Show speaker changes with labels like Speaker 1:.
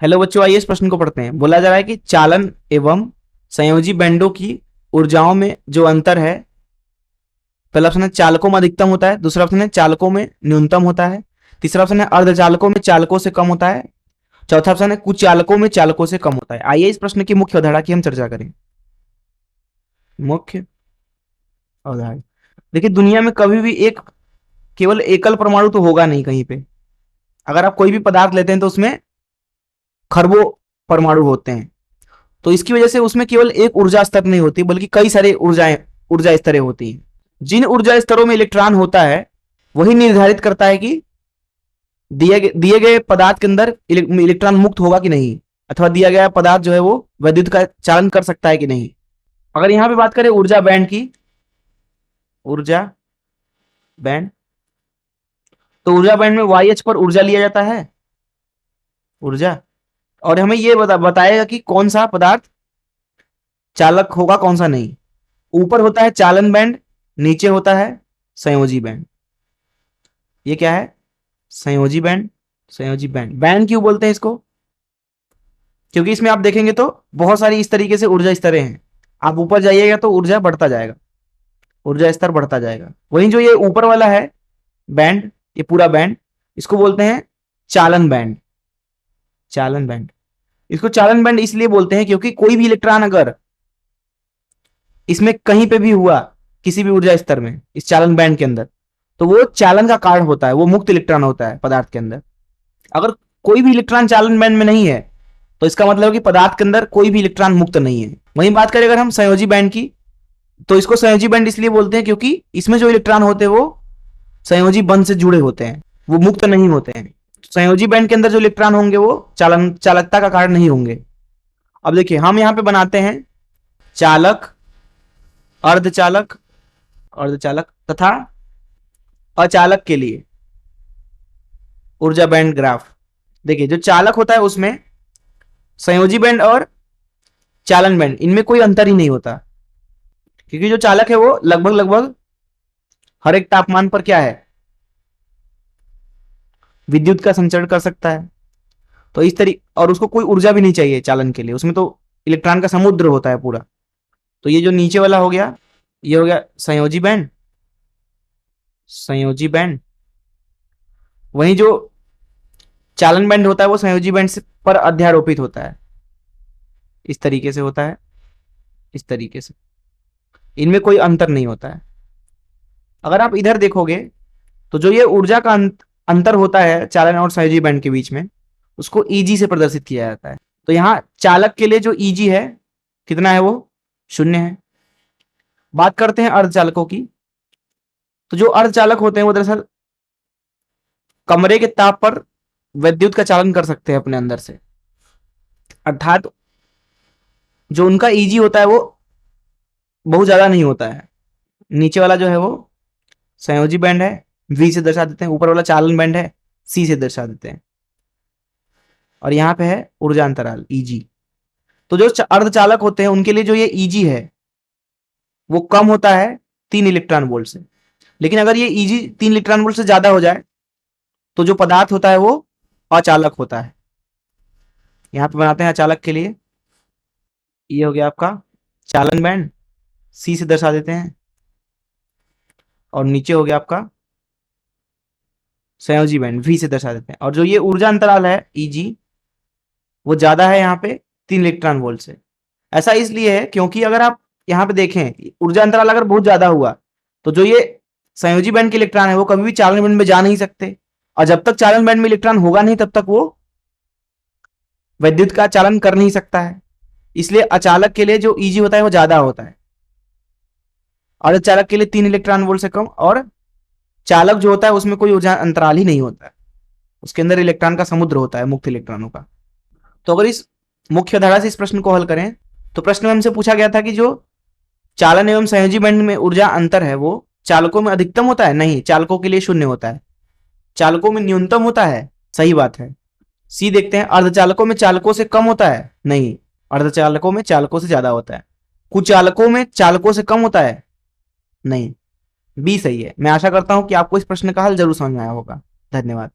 Speaker 1: Hello बच्चों, आइए इस प्रश्न को पढ़ते हैं। बोला जा रहा है कि चालन एवं संयोजी बैंडों की ऊर्जाओं में जो अंतर है, पहला ऑप्शन है चालकों में अधिकतम होता है, दूसरा ऑप्शन है चालकों में न्यूनतम होता है, तीसरा ऑप्शन है अर्धचालकों में चालकों से कम होता है, चौथा ऑप्शन है कुचालकों में चालकों से कम होता है। आइए इस प्रश्न की मुख्य अवधारणा की हम चर्चा करें। मुख्य अवधारणा, देखिए दुनिया में कभी भी एक केवल एकल परमाणु तो होगा नहीं कहीं पे। अगर आप कोई भी पदार्थ लेते हैं तो उसमें खरबों परमाणु होते हैं। तो इसकी वजह से उसमें केवल एक ऊर्जा स्तर नहीं होती बल्कि कई सारे ऊर्जा स्तरें होती हैं। जिन ऊर्जा स्तरों में इलेक्ट्रॉन होता है वही निर्धारित करता है कि दिए गए पदार्थ के अंदर इलेक्ट्रॉन मुक्त होगा कि नहीं, अथवा दिया गया पदार्थ जो है वो विद्युत का चालन कर सकता है कि नहीं। अगर यहां पे बात करें ऊर्जा बैंड की, ऊर्जा बैंड, तो ऊर्जा बैंड में YH पर ऊर्जा लिया जाता है, ऊर्जा, और हमें ये बताएगा कि कौन सा पदार्थ चालक होगा कौन सा नहीं। ऊपर होता है चालन बैंड, नीचे होता है संयोजी बैंड। ये क्या है? संयोजी बैंड। संयोजी बैंड, बैंड क्यों बोलते हैं इसको? क्योंकि इसमें आप देखेंगे तो बहुत सारी इस तरीके से ऊर्जा स्तरें हैं। आप ऊपर जाइएगा तो ऊर्जा बढ़ता जाएगा, ऊर्जा स्तर बढ़ता जाएगा। वहीं जो ये ऊपर वाला है बैंड, ये पूरा बैंड, इसको बोलते हैं चालन बैंड। चालन बैंड, इसको चालन बैंड इसलिए बोलते हैं क्योंकि कोई भी इलेक्ट्रॉन अगर इसमें कहीं पे भी हुआ, किसी भी ऊर्जा स्तर में, इस चालन बैंड के अंदर, तो वो चालन का कारण होता है, वो मुक्त इलेक्ट्रॉन होता है पदार्थ के अंदर। अगर कोई भी इलेक्ट्रॉन चालन बैंड में नहीं है तो इसका मतलब है कि पदार्थ के अंदर कोई भी इलेक्ट्रॉन मुक्त नहीं है। वहीं बात करें अगर हम संयोजी बैंड की, तो इसको संयोजी बैंड इसलिए बोलते हैं क्योंकि इसमें जो इलेक्ट्रॉन होते हैं वो संयोजी बंध से जुड़े होते हैं, वो मुक्त नहीं होते हैं। संयोजी बैंड के अंदर जो इलेक्ट्रॉन होंगे वो चालकता का कारण नहीं होंगे। अब देखिए हम यहां पे बनाते हैं चालक, अर्धचालक, अर्धचालक तथा अचालक के लिए ऊर्जा बैंड ग्राफ। देखिए जो चालक होता है उसमें संयोजी बैंड और चालन बैंड, इनमें कोई अंतर ही नहीं होता, क्योंकि जो चालक है वो लगभग लगभग हर एक तापमान पर क्या है, विद्युत का संचरण कर सकता है। तो इस तरीके, और उसको कोई ऊर्जा भी नहीं चाहिए चालन के लिए, उसमें तो इलेक्ट्रॉन का समुद्र होता है पूरा। तो ये जो नीचे वाला हो गया, ये हो गया संयोजी बैंड, संयोजी बैंड। वहीं जो चालन बैंड होता है वो संयोजी बैंड से पर अध्यारोपित होता है, इस तरीके से होता है, इस तरीके से, इनमें कोई अंतर नहीं होता है। अगर आप इधर देखोगे तो जो ये ऊर्जा का अंतर होता है चालन और संयोजी बैंड के बीच में, उसको Eg से प्रदर्शित किया जाता है। तो यहां चालक के लिए जो Eg है कितना है, वो 0 है। बात करते हैं अर्धचालकों की, तो जो अर्धचालक होते हैं वो दरअसल कमरे के ताप पर विद्युत का चालन कर सकते हैं अपने अंदर से, अर्थात जो उनका Eg होता है वो बहुत ज्यादा नहीं होता है। नीचे वाला जो है वो संयोजी बैंड है, V से दर्शा देते हैं, ऊपर वाला चालन बैंड है, C से दर्शा देते हैं, और यहां पे है ऊर्जा अंतराल Eg। तो जो अर्धचालक होते हैं उनके लिए जो ये Eg है वो कम होता है 3 इलेक्ट्रॉन वोल्ट से। लेकिन अगर ये Eg 3 इलेक्ट्रॉन वोल्ट से ज्यादा हो जाए तो जो पदार्थ होता है वो अचालक होता है। यहां पे बनाते हैं अचालक के लिए, ये हो गया आपका चालन बैंड, C से दर्शा देते हैं, और नीचे हो गया आपका संयोजी बैंड, V से दर्शा देते हैं। और जो ये ऊर्जा अंतराल है Eg, वो ज्यादा है यहाँ पे 3 इलेक्ट्रॉन वोल्ट से। ऐसा इसलिए है क्योंकि अगर आप यहाँ पे देखें ऊर्जा अंतराल अगर बहुत ज्यादा हुआ तो जो ये संयोजी बैंड के इलेक्ट्रॉन है वो कभी भी चालन बैंड में जा नहीं सकते, और जब तक चालन बैंड में इलेक्ट्रॉन होगा नहीं तब तक वो विद्युत का चालन कर नहीं सकता है। इसलिए अचालक के लिए जो Eg होता है वो ज्यादा होता है, अर्धचालक के लिए 3 इलेक्ट्रॉन वोल्ट से कम, और चालक जो होता है उसमें कोई ऊर्जा अंतराल ही नहीं होता है, उसके अंदर इलेक्ट्रॉन का समुद्र होता है, मुक्त इलेक्ट्रॉनों का। तो अगर इस मुख्य धारा से इस प्रश्न को हल करें तो प्रश्न में हमसे पूछा गया था कि जो चालन एवं संयोजी बैंड में ऊर्जा अंतर है वो चालकों में अधिकतम होता है, नहीं, चालकों के लिए 0 होता है। चालकों में न्यूनतम होता है, सही बात है। C देखते हैं, अर्धचालकों में चालकों से कम होता है, नहीं, अर्धचालकों में चालकों से ज्यादा होता है। कुचालकों में चालकों से कम होता है, नहीं, B सही है। मैं आशा करता हूं कि आपको इस प्रश्न का हल जरूर समझ में आया होगा। धन्यवाद।